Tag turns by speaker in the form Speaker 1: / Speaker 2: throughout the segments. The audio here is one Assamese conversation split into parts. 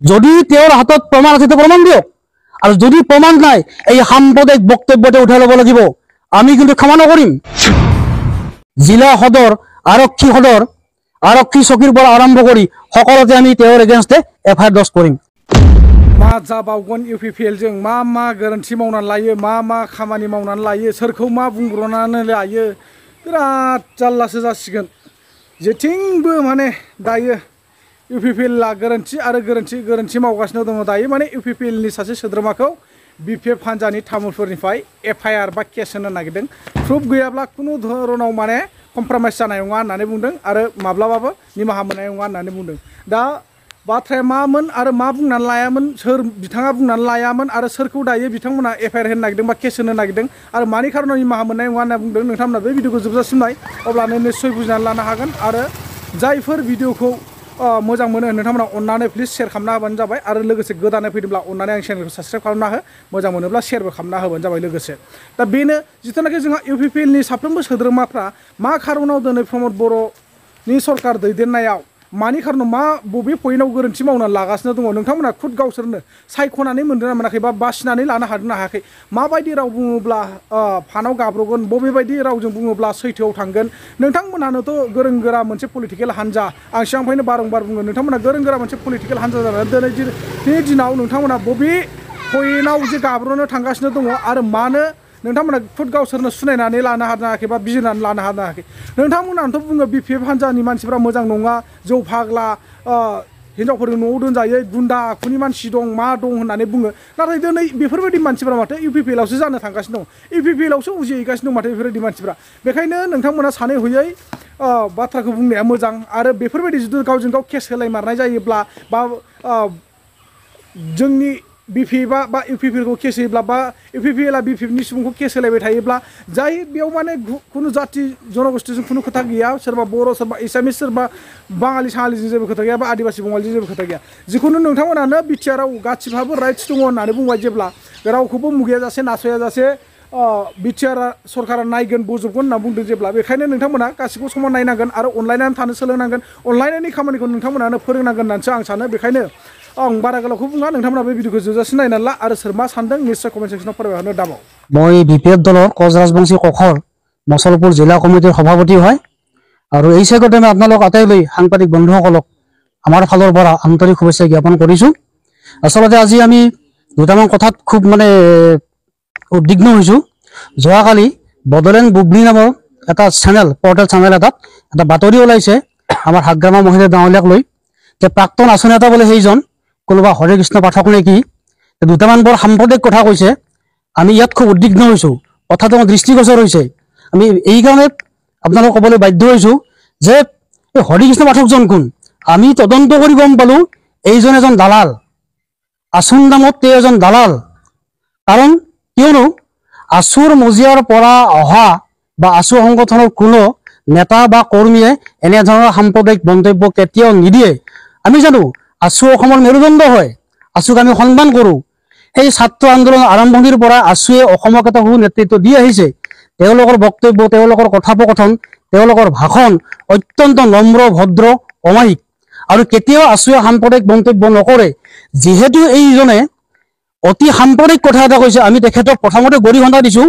Speaker 1: যদি তেওঁৰ হাতত প্ৰমাণ আছে প্ৰমাণ দিয়ক, আৰু যদি প্ৰমাণ নাই এই সাম্প্ৰদায়িক বক্তব্যতে উঠাই ল'ব লাগিব। আমি কিন্তু ক্ষমা নকৰিম। জিলা সদৰ, আৰক্ষী সদৰ, আৰক্ষী চকীৰ পৰা আৰম্ভ কৰি সকলোতে আমি তেওঁৰ এগেইনষ্টে FIR দৰ্জ কৰিম।
Speaker 2: मा जाबावगोन UPPL जों मा गोरोन्थि मावनानै लायो, मा खामानि मावनानै लायो, सोरखौ मा बुंब्रनानै लायो, बिराद जाल्लासो जासिगोन। जेथिंबो माने दायो UPPL आ गोरोन्थि आरो गोरोन्थि मावगासिनो दङ। दायो माने UPPL नि सासे सोद्रोमाखौ BPF हान्जानि तामुलपुरनिफ्राय FIR बा केस होनो नागिरदों। प्रुफ गैयाब्ला खुनु धरनाव माने कमप्रमाइस जानाय नङा होननानै बुंदों आरो माब्लाबाबो निमाहा मोननाय नङा होननानै बुंदों। दा बाथ्राया मामोन आरो मा बुंनानै लायामोन, सोर बिथाङा बुंनानै लायामोन आरो सोरखौ दायो बिथांमोना FIR होनो नागिरदों बा केस होनो नागिरदों आरो मानि खारनाव निमाहा मोननाय नङा होनना बुंदों, नोंथांमोना बे भिडिअखौ जोबजासिम नाय, अब्लानो निस्सय बुजिनानै लानो हागोन। आरो जायफोर भिडिअखौ मोजां मोनो नोंथांमोना अननानै प्लिज शेयार खालामना होबानो जाबाय। आरो लोगोसे गोदानै फैदोंब्ला अननानै आं चेनेलखौ साबस्क्राइब खालामना हो, मोजां मोनोब्ला शेयारबो खालामना होबानो जाबाय लोगोसे। दा बेनो जिथुनाखि जोंहा UPPL नि साफ्रोमबो सोद्रोमाफ्रा मा खारनाव दिनै प्रमद बर'नि सरकार दैदेननायाव मानि खारनाव बबे पइन्टआव गोरोन्थि मावनानै लागासिनो दङ नोंथांमोना खुद गावसोरनो सायख'नानै मोनदोंना मोनाखै बा बासिनानै लानो हादोंना हायाखै। माबायदि राव बुङोब्ला फानाव गाब्रगोन, बबेबायदि रावजों बुङोब्ला सैथोआव थांगोन। नोंथांमोनानोथ' गोरों गोरा मोनसे पलिटिकेल हान्जा, आं सिगांनिफ्रायनो बारंबार बुङो, नोंथांमोना गोरों गोरा मोनसे पलिटिकेल हान्जा जानानै दिनैनि दिनाव नोंथांमोना बबे पइन्टआव जे गाब्रनो थांगासिनो दङ आरो मानो नोंथांमोना खुद गावसोरनो सुनायनानै लानो हायाखै बा बिजिरनानै लानो हायाखै। नोंथांमोनाथ' बुङो BPF हान्जानि मानसिफ्रा मोजां नङा, जौ फाग्ला, हिनजावफोरजों न'आव दोनजायो, गुन्दा आखुनि मानसि दं, मा दं होननानै बुङो। नाथाय दिनै बेफोरबायदि मानसिफ्रा माथो UPPL आवसो जानो थांगासिनो दं, UPPL आवसो उजिहैगासिनो दं माथो बेफोरबायदि मानसिफ्रा। बेखायनो नोंथांमोना सानै हयै बाथ्राखौ बुंनाया मोजां। आरो बेफोरबायदि जुदि गावजों गाव केस होलायमारनाय जायोब्ला बा जोंनि BPF बा UPPL खौ केस होयोब्ला बा UPPL आ BPF नि सुबुंखौ केस होलायबाय थायोब्ला जाय बेयाव माने खुनु जाति जनगोष्ठीजों खुनु खोथा गैया, सोरबा बर', सोरबा एसामिस, सोरबा बाङालि साङालिजों जेबो खोथा गैया बा आदिबासि बङालिजों जेबो खोथा गैया। जिखुनु नोंथांमोनानो BTR आव गासिबहाबो राइट्स दङ होननानै बुंबाय जेब्ला रावखौबो मुगैयाजासे नासयाजासे BTR सरकारा नायगोन बोजबगोन होनना बुंदों जेब्ला, बेखायनो नोंथांमोना गासिखौबो समान नायनांगोन आरो अनलायनानै थानो सोलोंनांगोन, अनलायनायनि खामानिखौ नोंथांमोनानो फोरोंनांगोन होननानैसो आं सानो। बेखायनो आं बारा गोलावखौ बुङा, नोंथांमोना बे भिडिअखौ जोबजासिम नायनानै ला आरो सोर मा सानदों निश्चय कमेन्ट सेक्सनाव फोरमायहरनो दाबाव।
Speaker 1: মই BPF দলৰ কচ ৰাজবংশী কখৰ মছলপুৰ জিলা কমিটিৰ সভাপতি হয়। আৰু এই চেগতে মই আপোনালোক আটাইলৈ সাংবাদিক বন্ধুসকলক আমাৰ ফালৰ পৰা আন্তৰিক শুভেচ্ছা জ্ঞাপন কৰিছোঁ। আচলতে আজি আমি দুটামান কথাত খুব মানে উদ্বিগ্ন হৈছোঁ। যোৱাকালি বড়োলেণ্ড বুবলি নামৰ এটা চেনেল, পৰ্টেল চেনেল এটাত এটা বাতৰি ওলাইছে আমাৰ হাগ্ৰামা মহিলা গাঁৱলীয়াক লৈ, যে প্ৰাক্তন আঁচনি এটা বোলে সেইজন কোনোবা হৰে কৃষ্ণ পাঠক নে কি, দুটামান বৰ সাম্প্ৰদায়িক কথা কৈছে। আমি ইয়াত খুব উদ্বিগ্ন হৈছোঁ, কথাটো আমাৰ দৃষ্টিগোচৰ হৈছে। আমি এইকাৰণে আপোনালোক ক'বলৈ বাধ্য হৈছোঁ যে এই হৰিকৃষ্ণ পাঠকজন কোন। আমি তদন্ত কৰি গম পালোঁ এইজন এজন দালাল, আছুৰ নামত তেওঁ এজন দালাল। কাৰণ কিয়নো আছুৰ মজিয়াৰ পৰা অহা বা আছু সংগঠনৰ কোনো নেতা বা কৰ্মীয়ে এনেধৰণৰ সাম্প্ৰদায়িক মন্তব্য কেতিয়াও নিদিয়ে। আমি জানো আছু অসমৰ মেৰুদণ্ড হয়, আছুক আমি সন্মান কৰোঁ। সেই ছাত্ৰ আন্দোলনৰ আৰম্ভণিৰ পৰা আছুৱে অসমক এটা সু নেতৃত্ব দি আহিছে। তেওঁলোকৰ বক্তব্য, তেওঁলোকৰ কথোপকথন, তেওঁলোকৰ ভাষণ অত্যন্ত নম্ৰ, ভদ্ৰ, অমায়িক আৰু কেতিয়াও আছুৱে সাম্প্ৰদায়িক মন্তব্য নকৰে। যিহেতু এইজনে অতি সাম্প্ৰদায়িক কথা এটা কৈছে, আমি তেখেতক প্ৰথমতে গৰিহণা দিছোঁ,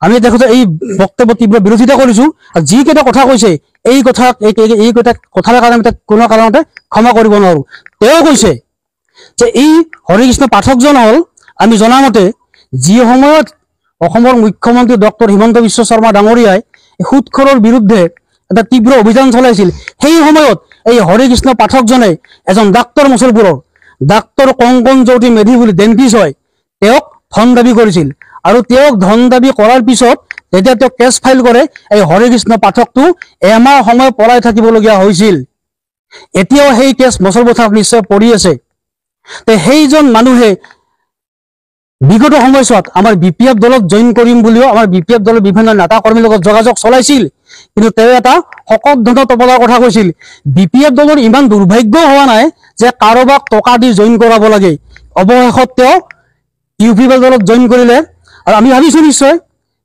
Speaker 1: আমি তেখেতৰ এই বক্তব্য তীব্ৰ বিৰোধিতা কৰিছোঁ। আৰু যিকেইটা কথা কৈছে এইকেইটা কথাৰ কাৰণে আমি কোনো কাৰণতে ক্ষমা কৰিব নোৱাৰোঁ। তেওঁ কৈছে যে এই হৰিকৃষ্ণ পাঠকজন হ'ল, আমি জনামতে যি সময়ত অসমৰ মুখ্যমন্ত্ৰী ডক্টৰ হিমন্ত বিশ্ব শৰ্মা ডাঙৰীয়াই সুদখোৰৰ বিৰুদ্ধে এটা তীব্ৰ অভিযান চলাইছিল, সেই সময়ত এই হৰিকৃষ্ণ পাঠকজনে এজন ডাক্তৰ মুছলপুৰৰ ডাক্তৰ কংকন জ্যোতি মেধি বুলি ডেণ্টিষ্ট হয়, তেওঁক ধন দাবী কৰিছিল। আৰু তেওঁক ধন দাবী কৰাৰ পিছত যেতিয়া তেওঁ কেছ ফাইল কৰে, এই হৰিকৃষ্ণ পাঠকটো এমাহ সময় পলাই থাকিবলগীয়া হৈছিল। এতিয়াও সেই কেছ মুছলপুৰ থানাত নিশ্চয় পৰি আছে। সেইজন মানুহে বিগত সময়ছোৱাত আমাৰ BPF দলত জইন কৰিম বুলিও আমাৰ BPF দলৰ বিভিন্ন নেতা কৰ্মীৰ লগত যোগাযোগ চলাইছিল, কিন্তু তেওঁ এটা শকত ধন তবলাৰ কথা কৈছিল। BPF দলৰ ইমান দুৰ্ভাগ্য হোৱা নাই যে কাৰোবাক টকা দি জইন কৰাব লাগে। অৱশেষত তেওঁ UPPL দলত জইন কৰিলে। আৰু আমি ভাবিছোঁ নিশ্চয়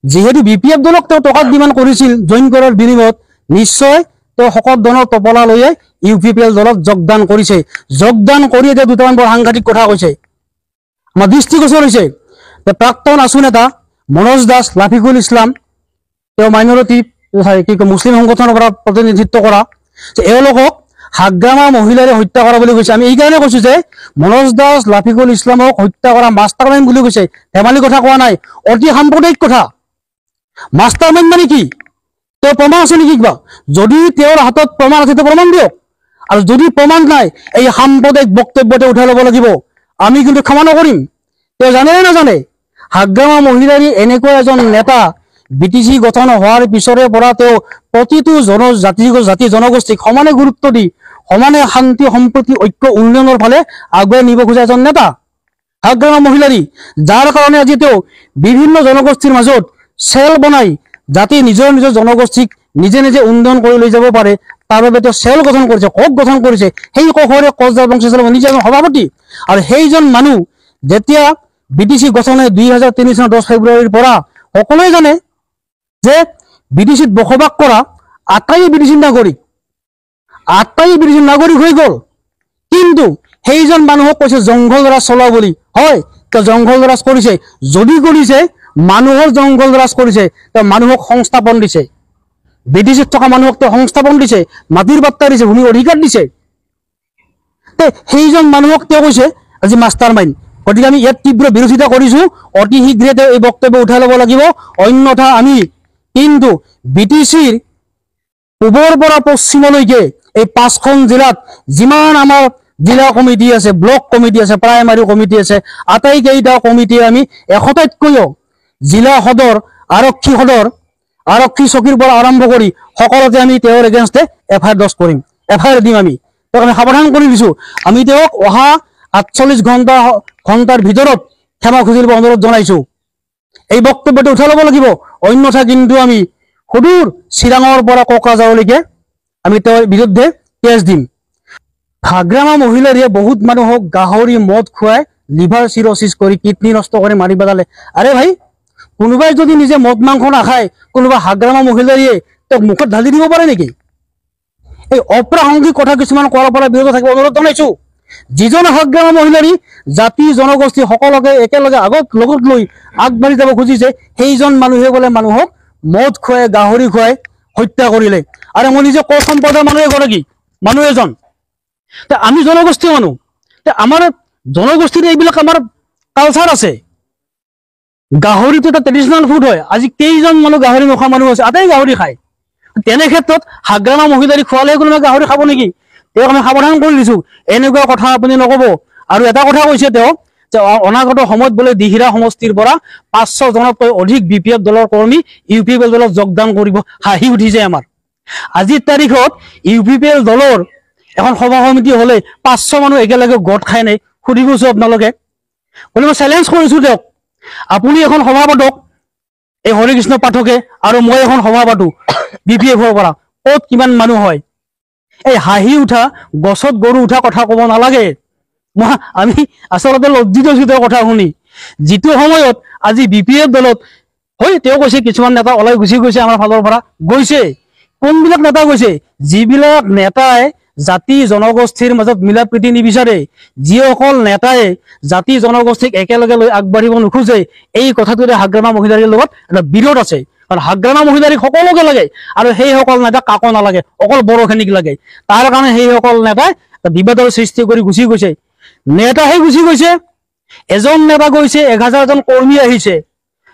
Speaker 1: যিহেতু BPF দলক তেওঁ টকা ডিমাণ্ড কৰিছিল জইন কৰাৰ বিনিময়ত, নিশ্চয় তেওঁ শকত ধনৰ তবলা লৈয়ে UPPL দলত যোগদান কৰিছে। যোগদান কৰি এতিয়া দুটামান বৰ সাংঘাতিক কথা কৈছে। আমাৰ দৃষ্টিগোচৰ হৈছে যে প্ৰাক্তন আছু নেতা মনোজ দাস, লাফিকুল ইছলাম, তেওঁ মাইনৰিটি মুছলিম সংগঠনৰ পৰা প্ৰতিনিধিত্ব কৰা, এওঁলোকক হাগ্ৰামা মহিলাৰে হত্যা কৰা বুলি কৈছে। আমি এইকাৰণে কৈছো যে মনোজ দাস, লাফিকুল ইছলামক হত্যা কৰা মাষ্টাৰ মাইণ্ড বুলি কৈছে। ধেমালি কথা কোৱা নাই, অতি সাম্প্ৰদায়িক কথা। মাষ্টাৰ মাইণ্ড মানে কি? তেওঁ প্ৰমাণ আছে নেকি কিবা? যদি তেওঁৰ হাতত প্ৰমাণ আছে তেওঁ প্ৰমাণ দিয়ক, আৰু যদি প্ৰমাণ নাই এই সাম্প্ৰদায়িক বক্তব্য তেওঁ উঠাই ল'ব লাগিব। আমি কিন্তু ক্ষমা নকৰিম। তেওঁ জানে নে নাজানে হাগ্ৰামা মহিলাৰী এনেকুৱা এজন নেতা BTC গঠন হোৱাৰ পিছৰে পৰা তেওঁ প্ৰতিটো জাতি জনগোষ্ঠীক সমানে গুৰুত্ব দি সমানে শান্তি সম্প্ৰীতি ঐক্য উন্নয়নৰ ফালে আগুৱাই নিব খোজা এজন নেতা হাগ্ৰামা মহিলাৰী, যাৰ কাৰণে আজি তেওঁ বিভিন্ন জনগোষ্ঠীৰ মাজত চেল বনাই যাতে নিজৰ নিজৰ জনগোষ্ঠীক নিজে নিজে উন্নয়ন কৰি লৈ যাব পাৰে, তাৰ বাবে তেওঁ চেল গঠন কৰিছে, কক গঠন কৰিছে। সেই ককৰে কোচৰাজ বংশী নিজে এজন সভাপতি। আৰু সেইজন মানুহ যেতিয়া BTC গঠনে 2003 চনৰ 10 ফেব্ৰুৱাৰীৰ পৰা সকলোৱে জানে যে BTCত বসবাস কৰা আটাই BTC নাগৰিক হৈ গ'ল। কিন্তু সেইজন মানুহক কৈছে জংঘল ৰাজ চলোৱা বুলি। হয়, তেওঁ জংঘল ৰাজ কৰিছে। যদি কৰিছে মানুহৰ জংঘল ৰাজ কৰিছে, তেওঁ মানুহক সংস্থাপন দিছে। BTCত থকা মানুহক তেওঁ সংস্থাপন দিছে, মাটিৰ বাৰ্তা দিছে, ভূমি অধিকাৰ দিছে। সেইজন মানুহক তেওঁ কৈছে আজি মাষ্টাৰ মাইণ্ড। গতিকে আমি ইয়াত তীব্ৰ বিৰোধিতা কৰিছো। অতি শীঘ্ৰে তেওঁ এই বক্তব্য উঠাই ল'ব লাগিব, অন্যথা আমি কিন্তু BTCৰ পূবৰ পৰা পশ্চিমলৈকে এই 5খন জিলাত যিমান আমাৰ জিলা কমিটি আছে, ব্লক কমিটি আছে, প্ৰাইমাৰী কমিটি আছে, আটাইকেইটা কমিটিয়ে আমি 100টাতকৈও জিলা সদৰ, আৰক্ষী সদৰ, আৰক্ষী চকীৰ পৰা আৰম্ভ কৰি সকলোতে আমি তেওঁৰ এগেইনষ্টে FIR দৰ্জ কৰিম, FIR দিম। আমি তেওঁক আমি সাৱধান কৰি দিছো। আমি তেওঁক অহা 48 ঘণ্টাৰ ভিতৰত ক্ষমা খুজিব অনুৰোধ জনাইছো। এই বক্তব্যটো উঠাই ল'ব লাগিব, অন্যথা কিন্তু আমি সুদূৰ চিৰাঙৰ পৰা কোকৰাঝাৰলৈকে আমি তেওঁৰ বিৰুদ্ধে কেছ দিম। হাগ্ৰামা মহিলাৰীয়ে বহুত মানুহক গাহৰি মদ খুৱাই লিভাৰ চিৰচিছ কৰি কিডনী নষ্ট কৰি মাৰি পেলালে। আৰে ভাই, কোনোবাই যদি নিজে মদ মাংস নাখায়, কোনোবা হাগ্ৰামা মহিলাৰীয়ে তেওঁক মুখত ঢালি দিব পাৰে নেকি? এই অপ্ৰাসংগিক কথা কিছুমান কোৱাৰ পৰা বিৰত থাকিব অনুৰোধ জনাইছো। যিজন হাগ্ৰামা মহিলাৰী জাতি জনগোষ্ঠী সকলোকে একেলগে লগত লৈ আগবাঢ়ি যাব খুজিছে, সেইজন মানুহে বোলে মানুহক মদ খুৱাই গাহৰি খুৱাই হত্যা কৰিলে। আৰু মই নিজে কোচ সম্প্ৰদায়ৰ মানুহ এগৰাকী, মানুহ এজন। আমি জনগোষ্ঠী মানুহ, আমাৰ জনগোষ্ঠীৰ এইবিলাক আমাৰ কালচাৰ আছে। গাহৰিটো এটা ট্ৰেডিশ্যনেল ফুড হয়। আজি কেইজন মানুহ গাহৰি নোখোৱা মানুহ আছে? আটাই গাহৰি খায়। তেনে ক্ষেত্ৰত হাগ্ৰামা মহিলাৰী খোৱালে কোনোবাই গাহৰি খাব নেকি? তেওঁক আমি সাৱধান কৰি দিছো, এনেকুৱা কথা আপুনি নকব। আৰু এটা কথা কৈছে তেওঁ যে অনাগত সময়ত বোলে দিহিৰা সমষ্টিৰ পৰা 500 জনতকৈ অধিক BPF দলৰ কৰ্মী UPPL দলত যোগদান কৰিব। হাঁহি উঠিছে আমাৰ। আজিৰ তাৰিখত UPPL দলৰ এখন সভা সমিতি হলে 500 মানুহ একেলগে গোট খাই নাই, সুধিবছো আপোনালোকে। গতিকে মই চেলেঞ্জ কৰিছো তেওঁক, আপুনি এখন সভা পাতক, এই হৰিকৃষ্ণ পাঠকে আৰু মই এখন সভা পাতো BPFৰ পৰা, ক'ত কিমান মানুহ হয়। এই হাঁহি উঠা, গছত গৰু উঠা কথা ক'ব নালাগে। আমি আচলতে লজ্জিত হৈছো তেওঁৰ কথা শুনি। যিটো সময়ত আজি BPF দলত হয়, তেওঁ কৈছে কিছুমান নেতা ওলাই গুচি গৈছে আমাৰ ফালৰ পৰা। গৈছে কোনবিলাক নেতা গৈছে? যিবিলাক নেতাই জাতি জনগোষ্ঠীৰ মাজত মিলা প্ৰীতি নিবিচাৰে, যিসকল নেতাই জাতি জনগোষ্ঠীক একেলগে লৈ আগবাঢ়িব নোখোজে, এই কথাটোৰে হাগ্ৰামা মহিলাৰীৰ লগত এটা বিৰোধ আছে। কাৰণ হাগ্ৰামা মহিলাৰীক সকলোকে লাগে, আৰু সেইসকল নেতা কাকো নালাগে, অকল বড়োখিনিক লাগে। তাৰ কাৰণে সেইসকল নেতাই বিবাদৰ সৃষ্টি কৰি গুচি গৈছে। নেতাহে গুচি গৈছে, এজন নেতা গৈছে, 1000জন কৰ্মী আহিছে।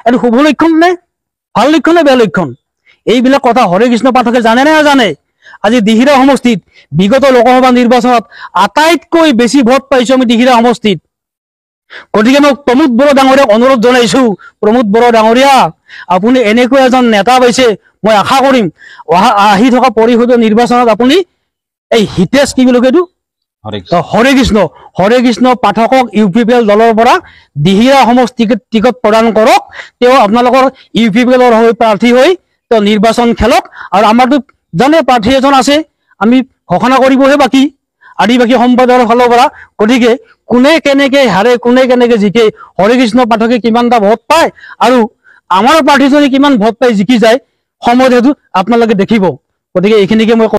Speaker 1: এইটো শুভ লক্ষণ নে? ভাল লক্ষণ নে বেয়া লক্ষণ? এইবিলাক কথা হৰিকৃষ্ণ পাঠকে জানে নে নাজানে? আজি দিহিৰা সমষ্টিত বিগত লোকসভা নিৰ্বাচনত আটাইতকৈ বেছি ভোট পাইছো আমি দিহিৰা সমষ্টিত। গতিকে মই প্ৰমোদ বড়ো ডাঙৰীয়াক অনুৰোধ জনাইছো, প্ৰমোদ বড়ো ডাঙৰীয়া, আপুনি এনেকুৱা এজন নেতা পাইছে, মই আশা কৰিম আহি থকা পৰিষদীয় নিৰ্বাচনত আপুনি এই হিতেশ কি বুলি কয় এইটো হৰেকৃষ্ণ পাঠকক UPPL দলৰ পৰা দিহিৰা সমষ্টিক টিকট প্ৰদান কৰক। তেওঁ আপোনালোকৰ UPPLৰ হৈ প্ৰাৰ্থী হৈ তেওঁ নিৰ্বাচন খেলক। আৰু আমাৰতো জানে প্ৰাৰ্থী এজন আছে, আমি ঘোষণা কৰিবহে বাকী আদিবাসী সম্প্ৰদায়ৰ ফালৰ পৰা। গতিকে কোনে কেনেকে হাৰে, কোনে কেনেকে জিকে, হৰিকৃষ্ণ পাঠকে কিমানটা ভোট পায় আৰু আমাৰ প্ৰাৰ্থীজনে কিমান ভোট পাই জিকি যায়, সময়ত সেইটো আপোনালোকে দেখিব। গতিকে এইখিনিকে মই